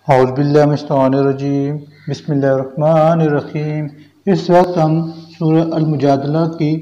اعوذ باللہ من الشیطان الرجیم، بسم اللہ الرحمن الرحیم۔ اس وقت ہم سورہ المجادلہ کی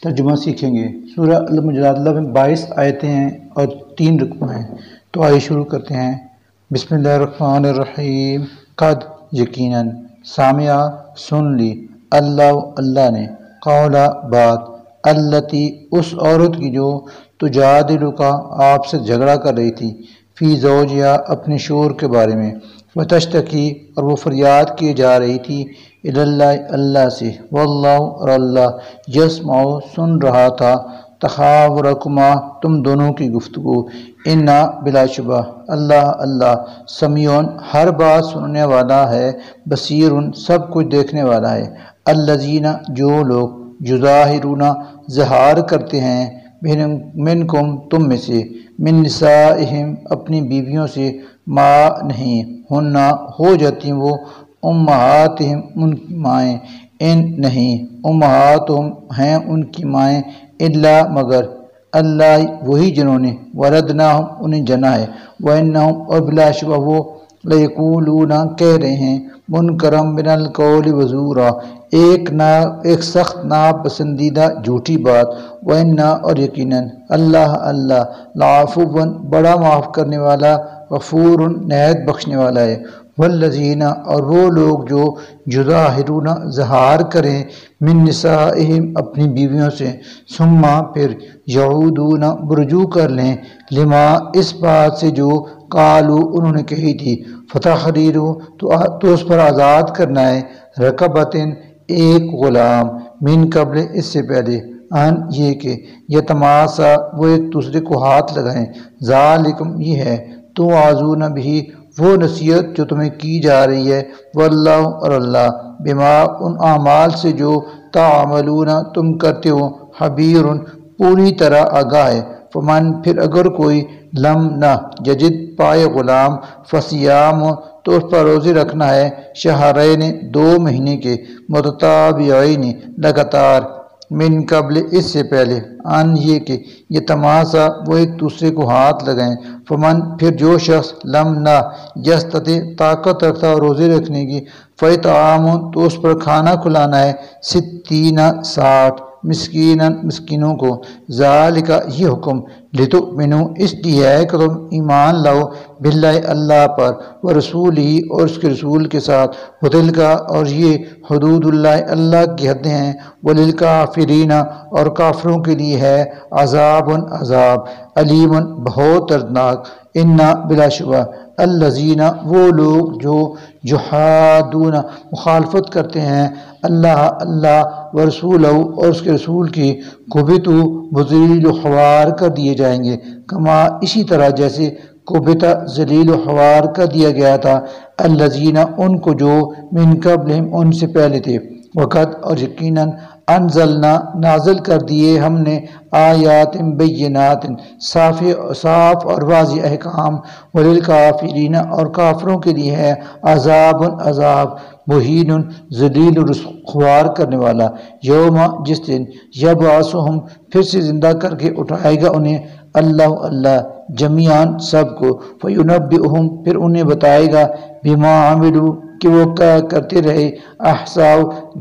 ترجمہ سیکھیں گے۔ سورہ المجادلہ میں 22 آیتیں ہیں اور 3 رکوع ہیں۔ تو آئیے شروع کرتے ہیں۔ بسم اللہ الرحمن الرحیم۔ قد یقیناً، سامعہ سن لی، اللہ نے، قولا بات، التی اس عورت کی جو تجادلک آپ سے جھگڑا کر رہی تھی، فی زوجہا اپنے شوہر کے بارے میں، وتشتکی اور وہ فریاد کیے جا رہی تھی، اللہ اللہ سے، واللہ اور اللہ یسمع سن رہا تھا، تحاورکما تم دونوں کی گفتگو، انا بلا شبہ اللہ سمیع ہر بات سننے والا ہے، بصیر سب کچھ دیکھنے والا ہے۔ الذین جو لوگ یظاہرون ظہار کرتے ہیں، منکم تم میں سے، من نسائہم اپنی بیویوں سے، ما نہیں، ہننا ہو جاتی وہ، امہاتہم ان کی مائیں، ان نہیں، امہاتہم ہیں ان کی مائیں، الا مگر، اللہ وہی جنہوں نے، ولدناہم انہیں جنا ہے، وانہم اور بلا شبہ وہ، لیقولون کہہ رہے ہیں، منکرم من القول وزورا ایک سخت ناپسندیدہ جھوٹی بات، وَإِنَّا اور یقیناً اللہ لعفو بڑا معاف کرنے والا، غفور نہایت بخشنے والا ہے۔ والذین اور وہ لوگ جو یظاہرون ظہار کریں، من نسائہم اپنی بیویوں سے، ثم پھر یعودون رجوع کر لیں، لما اس بات سے جو قالوا انہوں نے کہی تھی، فتحریر تو اس پر آزاد کرنا ہے، رقبۃ ایک غلام، من قبل اس سے پہلے، ان یہ کہ یتماسا وہ ایک دوسرے کو ہاتھ لگائیں، ذالکم یہ ہے، توعظون بھی وہ نصیحت جو تمہیں کی جا رہی ہے، واللہ اور اللہ بما ان اعمال سے جو تعملون تم کرتے ہو، خبیر پوری طرح آگاہ ہے۔ فمن پھر اگر کوئی لم نہ یجد پائے غلام، فصیام تو اس پر روزے رکھنا ہے، شہرین 2 مہینے کے، متتابعین لگاتار، من قبل اس سے پہلے، ان یہ کہ یہ تماسا وہ ایک دوسرے کو ہاتھ لگائیں۔ فمن پھر جو شخص لم نہ یستطع طاقت رکھتا اور روزے رکھنے کی، فاطعام تو اس پر کھانا کھلانا ہے، 60 مسکینوں کو، ذالک یہ حکم، لتؤمنوا اس لیے ہے کہ تم ایمان لاؤ، باللہ اللہ پر، ورسولہ اور اس کے رسول کے ساتھ، وتلک اور یہ حدود اللہ کی حدیں ہیں، وللکافرین اور کافروں کے لیے ہے عذاب علیم بہت دردناک۔ انا بلا شبہ الذین وہ لوگ جو یحادون مخالفت کرتے ہیں، اللہ ورسولہ اور اس کے رسول کی، کبتوا ذلیل و خوار کر دیے جائیں گے، کما اسی طرح جیسے کبتا ذلیل و خوار کر دیا گیا تھا، الذین ان کو جو من قبلہم ان سے پہلے تھے، وقت اور یقیناً انزلنا نازل کر دیے ہم نے، آیات بینات صاف اور واضح احکام، وللکافرین اور کافروں کے لیے ہے عذاب مہین ذلیل و خوار کرنے والا، یوم جس دن یبعثہم پھر سے زندہ کر کے اٹھائے گا انہیں، اللہ جمیعاً سب کو، فینبئہم پھر انہیں بتائے گا، بما عملوا کہ وہ کیا کرتے رہے، احصاء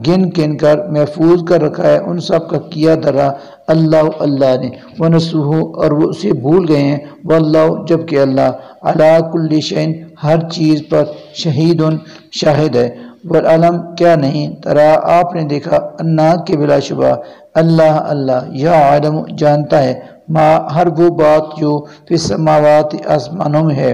گن کر محفوظ کر رکھا ہے ان سب کا کیا دھرا اللہ نے، ونسوہ اور وہ اسے بھول گئے ہیں، واللہ جبکہ اللہ علی کل شیء ہر چیز پر شاہد ہے۔ والعلم کیا نہیں، ترا آپ نے دیکھا، انا کہ بلا شبہ اللہ یعلم جانتا ہے، ما ہر وہ بات جو فی السماوات آسمانوں میں ہے،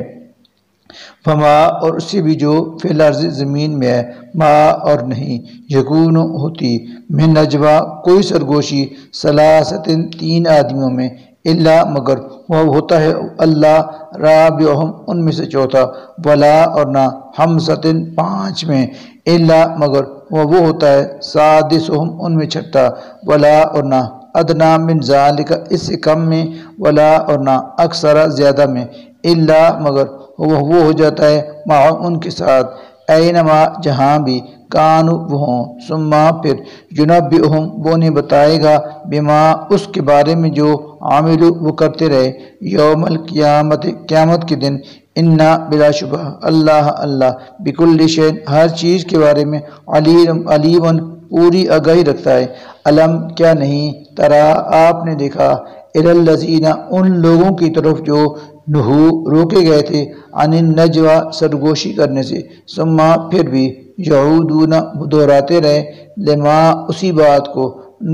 فما اور اس سے بھی جو فی الارض زمین میں ہے، ما اور نہیں، یکون ہوتی، من نجوا کوئی سرگوشی، ثلاثۃ 3 آدمیوں میں، الا مگر وہ ہوتا ہے اللہ رابعہم ان میں سے چوتھا، ولا اور نہ، خمسۃ 5 میں، الا مگر وہ ہوتا ہے سادسہم ان میں چھٹا، ولا اور نہ، ادنا من ذالک اس سے کم میں، ولا اور نہ، اکثر زیادہ میں، الا مگر وہ ہو جاتا ہے مع ان کے ساتھ، اینما جہاں بھی، کانوا وہ ہوں، ثم پھر ینبئہم وہ انہیں بتائے گا، بما اس کے بارے میں جو عاملوا وہ کرتے رہے، یوم القیامت قیامت کے دن، انا بلا شبہ اللہ بکل شیء ہر چیز کے بارے میں علیم پوری آگاہی رکھتا ہے۔ علم کیا نہیں ترا آپ نے دیکھا الی الذین ان لوگوں کی طرف جو نہو روکے گئے تھے عن النجوى سرگوشی کرنے سے، ثم پھر بھی یعودون دہراتے رہے لما اسی بات کو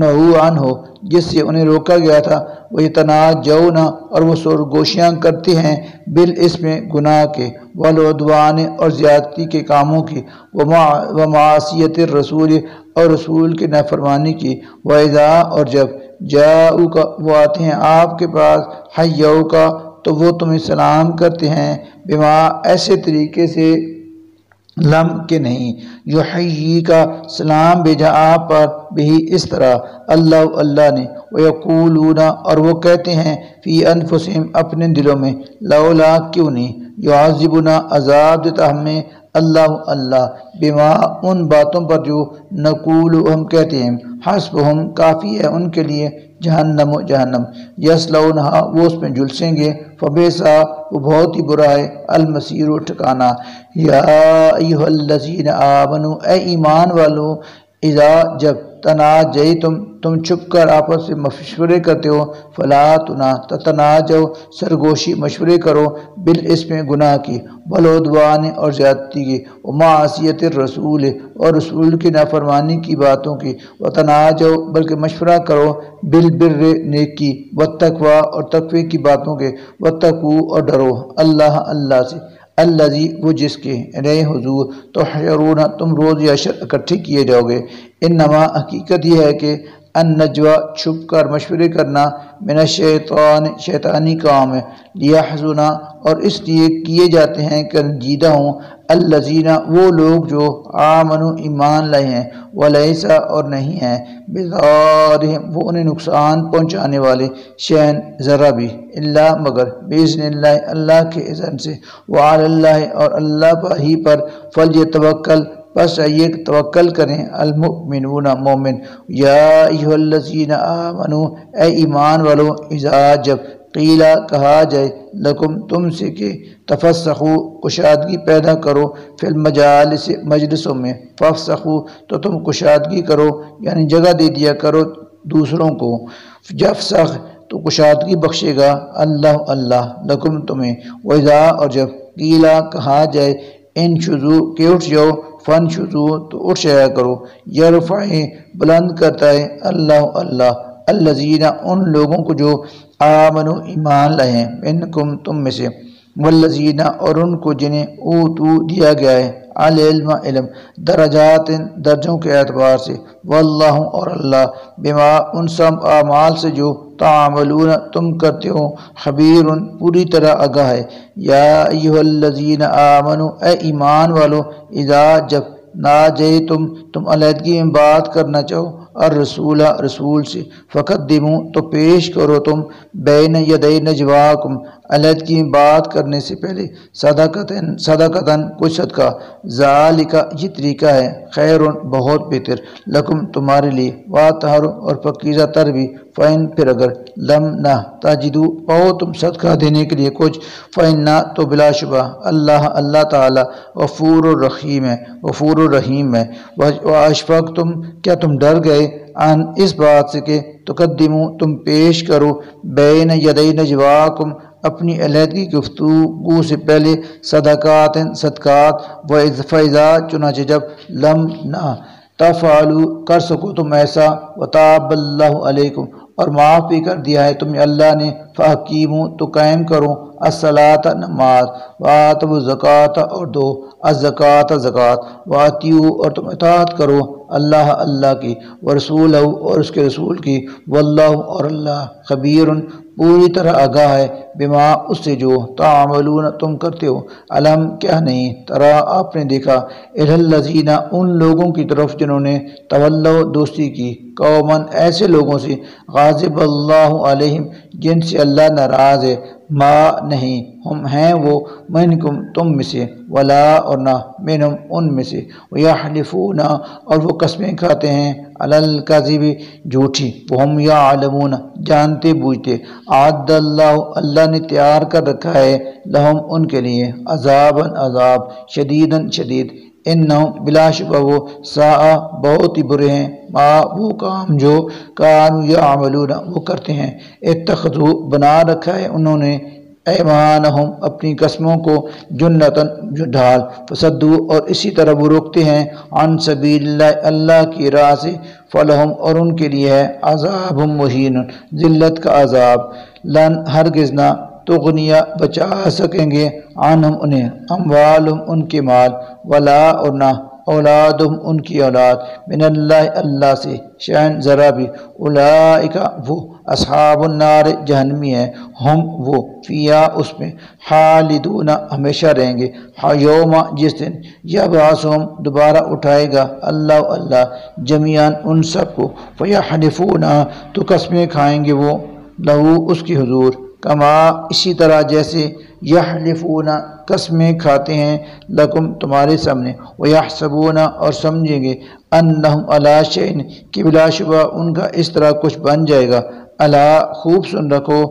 نہو عنہ جس سے انہیں روکا گیا تھا، ویتناجون اور وہ سرگوشیاں کرتے ہیں بالاسم گناہ کے، والعدوان اور زیادتی کے کاموں کی، ومعاصیت الرسول اور رسول کی نافرمانی کی، وَإِذَا اور جب جاؤک وہ آتے ہیں آپ کے پاس، حیوک تو وہ تمہیں سلام کرتے ہیں، بما ایسے طریقے سے لم کے نہیں یحیی کا سلام بھیجا آپ پر بھی اس طرح اللہ نے، ویقولون اور وہ کہتے ہیں فی انفسہم اپنے دلوں میں لولا کیوں نہیں یعذبنا عذاب دیتا ہمیں اللہ بما ان باتوں پر جو نقول ہم کہتے ہیں، حسبہم کافی ہے ان کے لیے جہنم یصلونہا وہ اس میں جلسیں گے، فبئسا وہ بہت ہی برا ہے المصیر ٹھکانہ۔ یا ایھا الذین آمنوا اے ایمان والو، اذا جب تم چھپ کر آپس سے مشورے کرتے ہو، فلا تتناجوا سرگوشی مشورے کرو، بالاسم گناہ کی، والعدوان اور زیادتی کی، ومعصیت الرسول اور رسول کی نافرمانی کی باتوں کی، وتناجوا بلکہ مشورہ کرو بالبر نیکی، والتقوی اور تقوی کی باتوں کے، واتقوا اور ڈرو اللہ سے، الذی وہ جس کے الیہ حضور تحشرون تم روز حشر اکٹھے کیے جاؤ گے۔ انما حقیقت یہ ہے کہ النجوى چھپ کر مشورے کرنا من الشیطان شیطانی کام ہے، لیحزن اور اس لیے کیے جاتے ہیں کہ رنجیدہ ہوں الذین وہ لوگ جو آمنوا ایمان لائے ہیں، ولیس اور نہیں ہیں بضارہم وہ انہیں نقصان پہنچانے والے، شیئن ذرہ بھی، الا مگر باذن اللہ اللہ کے اذن سے، وعلی اللہ اور اللہ ہی پر فلیتوکل بس یہ توکل کریں المؤمنون مومن۔ یا ایھا الذین آمنوا اے ایمان والو، اذا جب قیلا کہا جائے لکم تم سے کہ تفسخوا کشادگی پیدا کرو فی المجالس مجلسوں میں، فافسخوا تو تم کشادگی کرو یعنی جگہ دے دیا کرو دوسروں کو، یفسخ تو کشادگی بخشے گا اللہ لکم تمہیں، وَإِذَا اور جب قیلا کہا جائے انشزوا کہ اٹھ جاؤ، فانشزوا تو اٹھ جایا کرو، یرفع بلند کرتا ہے اللہ الذین ان لوگوں کو جو آمنوا ایمان لائے ہیں، منکم تم میں سے، والذین اور ان کو جنہیں اوتوا دیا گیا ہے العلم علم، درجات درجوں کے اعتبار سے، واللہ اور اللہ بما ان سب اعمال سے جو تعملون تم کرتے ہو خبیر پوری طرح آگاہ ہے۔ یا ایھا الذین آمنوا اے ایمان والو، اذا جب ناجیتم تم علیحدگی میں بات کرنا چاہو الرسول رسول سے، فقدموا تو پیش کرو تم بین یدی نجواکم علیحدگی میں بات کرنے سے پہلے صدقتاً کچھ صدقہ، ذالک یہ طریقہ ہے خیر بہت بہتر، لکم تمہارے لیے، واطہر اور پاکیزہ تر بھی، فإن پھر اگر لم نہ تجدوا پاؤ تم صدقہ دینے کے لیے کچھ، فإن تو بلا شبہ اللہ تعالی غفور الرحیم ہے، واشفقتم کیا تم ڈر گئے ان اس بات سے کہ تقدموا تم پیش کرو بین یدی نجواکم اپنی علیحدگی گفتگو سے پہلے صدقات، فإذا چنانچہ جب لم نہ تفعلوا کر سکو تم ایسا، وتاب اللہ علیکم اور معاف بھی کر دیا ہے تمہیں اللہ نے، فاقیموا تو قائم کرو الصلاۃ نماز، وآتوا الزکوٰۃ اور دو الزکوٰۃ زکوٰۃ، واطیعوا اور تم اطاعت کرو اللہ کی، ورسولہ اور اس کے رسول کی، واللہ اور اللہ خبیر پوری طرح آگاہ ہے بما اس سے جو تعملون تم کرتے ہو۔ علم کیا نہیں ترا آپ نے دیکھا الی الذین ان لوگوں کی طرف جنہوں نے تولوا دوستی کی، قوماً ایسے لوگوں سے غاضب اللہ علیہم جن سے اللہ ناراض ہے، ما نہیں، ہم ہیں وہ، منکم تم میں سے، ولا اور نہ، منہم ان میں سے، ویحلفون اور وہ قسمیں کھاتے ہیں، علی الکذب جھوٹی، وہم یعلمون جانتے بوجھتے، اعد اللہ اللہ نے تیار کر رکھا ہے، لہم ان کے لیے، عذابا عذاب، شدیداً شدید، انہم بلا شبہ وہ، ساء بہت ہی برے ہیں، ما وہ کام جو کانوا یعملون وہ کرتے ہیں، اتخذوا بنا رکھا ہے انہوں نے، ایمانہم اپنی قسموں کو، جنتاً جو ڈھال، فصدوا اور اسی طرح وہ روکتے ہیں، عن سبیل اللہ اللہ کی راہ سے، فلہم اور ان کے لیے ہے، عذاب مہین ذلت کا عذاب، لن ہرگز نہ، تغنیہ بچا سکیں گے، عنہم انہیں، اموالہم ان کے مال، ولا اور نہ، اولادہم ان کی اولاد، من اللہ اللہ سے، شیئن ذرا بھی، اولئک وہ، اصحاب النار جہنمی ہے، ہم وہ، فیہا اس میں، خالدون ہمیشہ رہیں گے، یوم جس دن، یبعثہم دوبارہ اٹھائے گا اللہ جمیعاً ان سب کو، فیحلفون تو قسمیں کھائیں گے وہ، لہو اس کی حضور، کما اسی طرح جیسے، یحلفون قسمیں کھاتے ہیں، لکم تمہارے سامنے، ویحسبون اور سمجھیں گے، انہم علی شیء کہ بلا شبہ ان کا اس طرح کچھ بن جائے گا، الا خوب سن رکھو،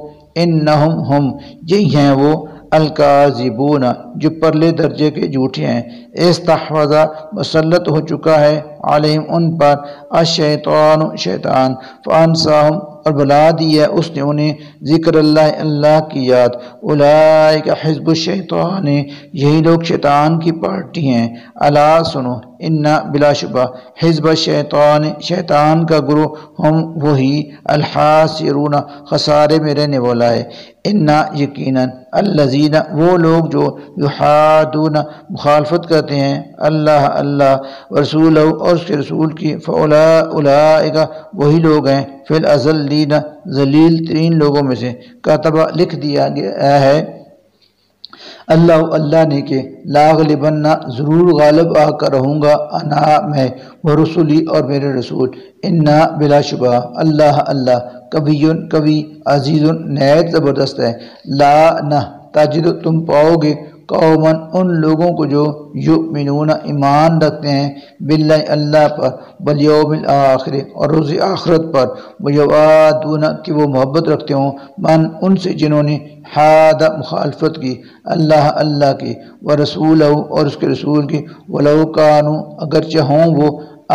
انہم ہم یہی ہیں وہ، الکاذبون جو پرلے درجے کے جھوٹے ہیں، استحوذ مسلط ہو چکا ہے، علیہم ان پر، الشیطان شیطان، فانساہم اور بلا دی ہے اس نے انہیں، ذکر اللہ کی یاد، اولئک حزب الشیطان یہی لوگ شیطان کی پارٹی ہیں، الا سنو، ان بلا شبہ، حزب الشیطان شیطان کا گروہ، ہم وہی، الخاسرون خسارے میں رہنے والا ہے، ان یقیناً، الذین وہ لوگ جو، یحادون مخالفت کرتے ہیں، اللہ ورسولہ اور اس کے رسول کی، فاولئک وہی لوگ ہیں، فی الاذلین ذلیل ترین لوگوں میں سے، کتب لکھ دیا گیا ہے اللہ نے کہ، لاغلبن ضرور غالب آ کر رہوں گا، انا میں، ورسولی اور میرے رسول، انا بلا شبہ، اللہ کبھی عزیز نہایت زبردست ہے، لا نہ تجد تم پاؤ گے، قوماً ان لوگوں کو جو، یؤمنون ایمان رکھتے ہیں، باللہ اللہ پر، والیوم الآخر اور روز آخرت پر، ویوادون کہ وہ محبت رکھتے ہوں، من ان سے جنہوں نے، حاد مخالفت کی، اللہ کی، ورسولہ اور اس کے رسول کی، ولو کانوا اگرچہ ہوں وہ،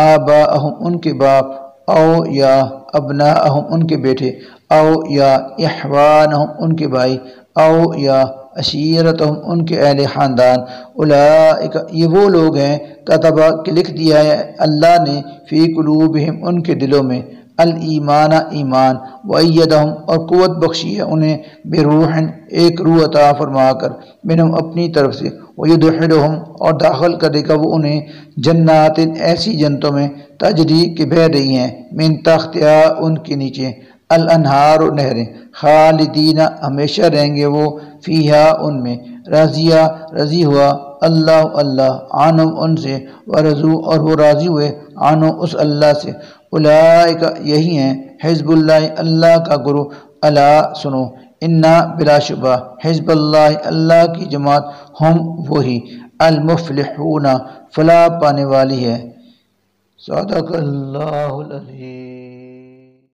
آباءہم ان کے باپ، او یا ابناءہم ان کے بیٹے، او یا اخوانہم ان کے بھائی، او یا عشیرتہم ان کے اہل خاندان، اولئک یہ وہ لوگ ہیں، کتب کہ لکھ دیا ہے اللہ نے، فی قلوبہم ان کے دلوں میں، الایمان ایمان، وایدہم اور قوت بخشی ہے انہیں، بروح ایک روح عطا فرما کر، منہم اپنی طرف سے، ویدخلہم اور داخل کرے گا وہ انہیں، جنات ایسی جنتوں میں، تجری کے بہہ رہی ہیں، من تحتہا ان کے نیچے، الانہار نہریں، خالدین ہمیشہ رہیں گے وہ، فیہا ان میں، رضی ہوا اللہ عنہم ان سے، ورضوا اور وہ راضی ہوئے، عنہ اس اللہ سے، اولئک یہی ہیں، حزب اللہ کا گروہ، الا سنو، انا بلا شبہ، حزب اللہ کی جماعت، ہم وہی، المفلحون فلاح پانے والی ہے، صدق اللہ العظیم۔